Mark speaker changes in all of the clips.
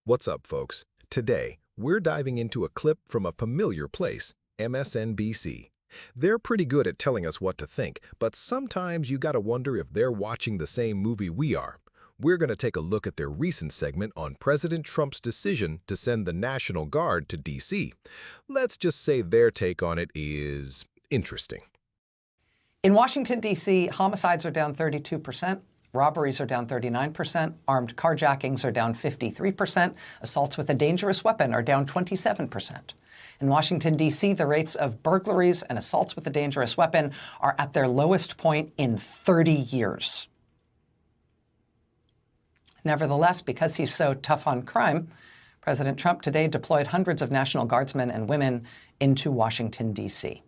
Speaker 1: What's up, folks? Today, we're diving into a clip from a familiar place, MSNBC. They're pretty good at telling us what to think, but sometimes you gotta wonder if they're watching the same movie we are. We're gonna take a look at their recent segment on President Trump's decision to send the National Guard to D.C. Let's just say their take on it is interesting.
Speaker 2: In Washington, D.C., homicides are down 32%. Robberies are down 39%, armed carjackings are down 53%, assaults with a dangerous weapon are down 27%. In Washington, D.C., the rates of burglaries and assaults with a dangerous weapon are at their lowest point in 30 years. Nevertheless, because he's so tough on crime, President Trump today deployed hundreds of National Guardsmen and women into Washington, D.C.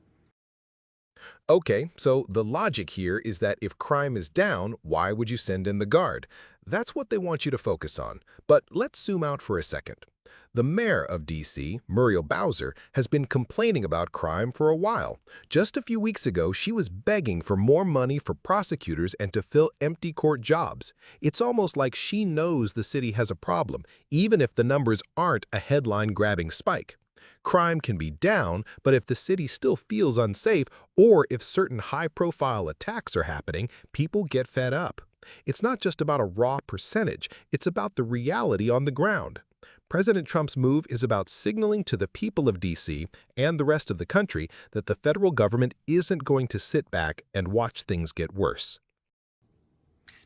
Speaker 1: Okay, so the logic here is that if crime is down, why would you send in the Guard? That's what they want you to focus on. But let's zoom out for a second. The mayor of D.C., Muriel Bowser, has been complaining about crime for a while. Just a few weeks ago, she was begging for more money for prosecutors and to fill empty court jobs. It's almost like she knows the city has a problem, even if the numbers aren't a headline-grabbing spike. Crime can be down, but if the city still feels unsafe or if certain high-profile attacks are happening, people get fed up. It's not just about a raw percentage, it's about the reality on the ground. President Trump's move is about signaling to the people of D.C. and the rest of the country that the federal government isn't going to sit back and watch things get worse.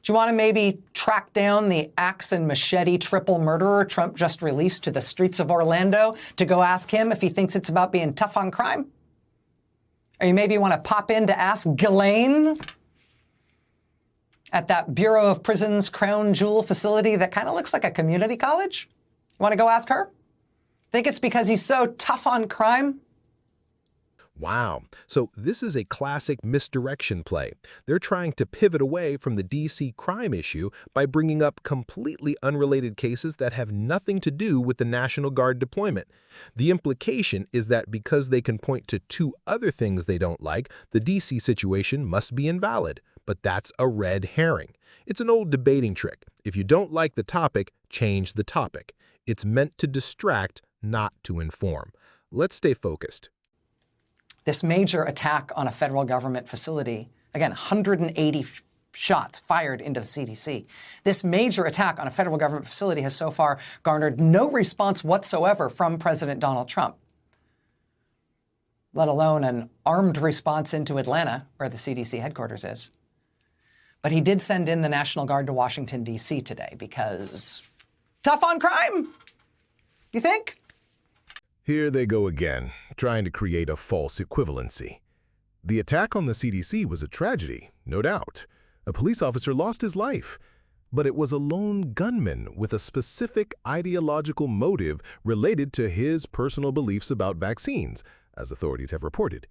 Speaker 2: Do you want to maybe track down the axe and machete triple murderer Trump just released to the streets of Orlando to go ask him if he thinks it's about being tough on crime? Or you maybe want to pop in to ask Ghislaine at that Bureau of Prisons crown jewel facility that kind of looks like a community college? You want to go ask her? Think it's because he's so tough on crime?
Speaker 1: Wow, so this is a classic misdirection play. They're trying to pivot away from the D.C. crime issue by bringing up completely unrelated cases that have nothing to do with the National Guard deployment. The implication is that because they can point to two other things they don't like, the D.C. situation must be invalid. But that's a red herring. It's an old debating trick. If you don't like the topic, change the topic. It's meant to distract, not to inform. Let's stay focused.
Speaker 2: This major attack on a federal government facility, again, 180 shots fired into the CDC. This major attack on a federal government facility has so far garnered no response whatsoever from President Donald Trump, let alone an armed response into Atlanta, where the CDC headquarters is. But he did send in the National Guard to Washington, D.C. today because tough on crime, you think?
Speaker 1: Here they go again, trying to create a false equivalency. The attack on the CDC was a tragedy, no doubt. A police officer lost his life. But it was a lone gunman with a specific ideological motive related to his personal beliefs about vaccines, as authorities have reported.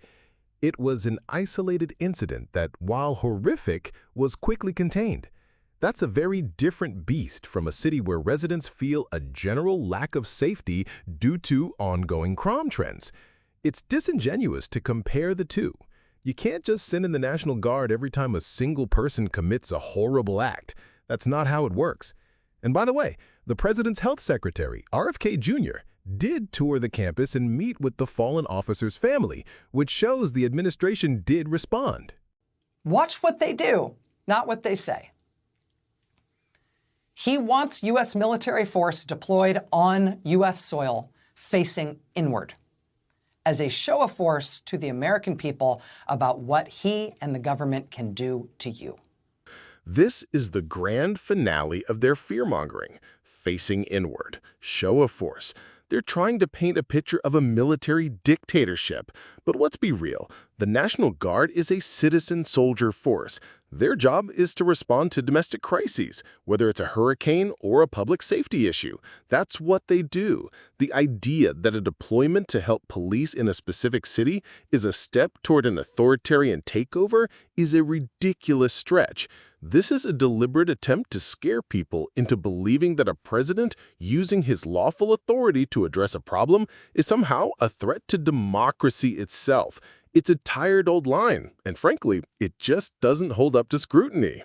Speaker 1: It was an isolated incident that, while horrific, was quickly contained. That's a very different beast from a city where residents feel a general lack of safety due to ongoing crime trends. It's disingenuous to compare the two. You can't just send in the National Guard every time a single person commits a horrible act. That's not how it works. And by the way, the president's health secretary, RFK Jr., did tour the campus and meet with the fallen officer's family, which shows the administration did respond.
Speaker 2: Watch what they do, not what they say. He wants U.S. military force deployed on U.S. soil facing inward as a show of force to the American people about what he and the government can do to you.
Speaker 1: This is the grand finale of their fear-mongering, facing inward, show of force. They're trying to paint a picture of a military dictatorship. But let's be real, the National Guard is a citizen soldier force. Their job is to respond to domestic crises, whether it's a hurricane or a public safety issue. That's what they do. The idea that a deployment to help police in a specific city is a step toward an authoritarian takeover is a ridiculous stretch. This is a deliberate attempt to scare people into believing that a president using his lawful authority to address a problem is somehow a threat to democracy itself. It's a tired old line, and frankly, it just doesn't hold up to scrutiny.